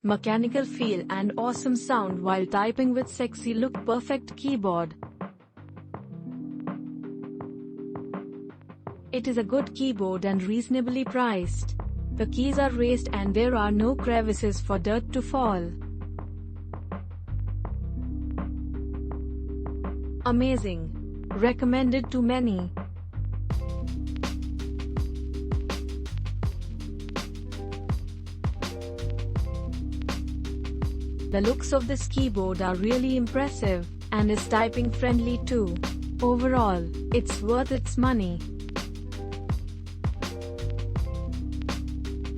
mechanical feel and awesome sound while typing with sexy look. Perfect keyboard. It is a good keyboard and reasonably priced. The keys are raised and there are no crevices for dirt to fall. Amazing. Recommended to many. The looks of this keyboard are really impressive, and is typing friendly too. Overall, it's worth its money.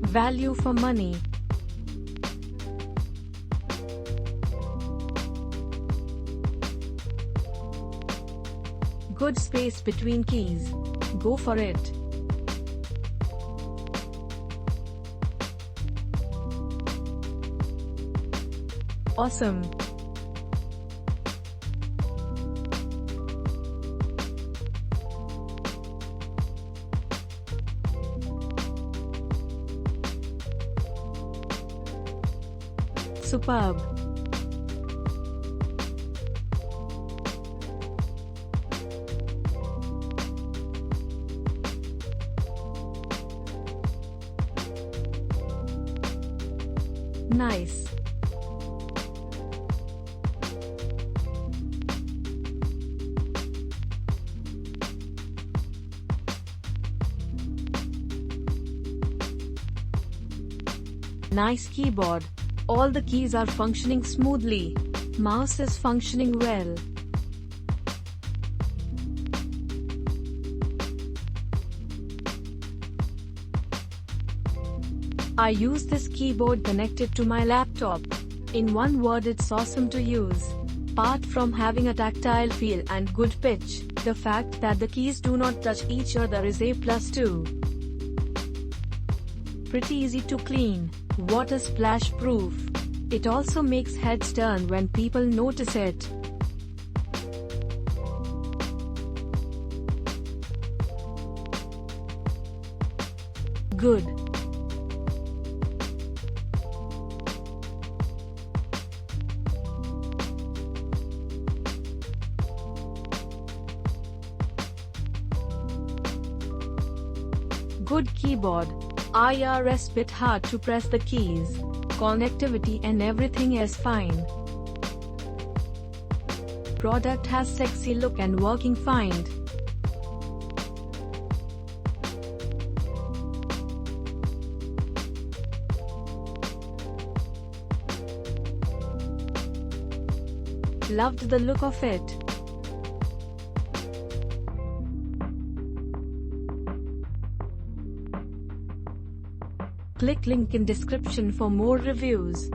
Value for money. Good space between keys. Go for it. Awesome. Superb. Nice. Nice keyboard. All the keys are functioning smoothly. Mouse is functioning well. I use this keyboard connected to my laptop. In one word, it's awesome to use. Apart from having a tactile feel and good pitch, the fact that the keys do not touch each other is a plus too. Pretty easy to clean. Water splash proof. It also makes heads turn when people notice it. Good. Good keyboard. IRS bit hard to press the keys. Connectivity and everything is fine. Product has sexy look and working fine. Loved the look of it. Click link in description for more reviews.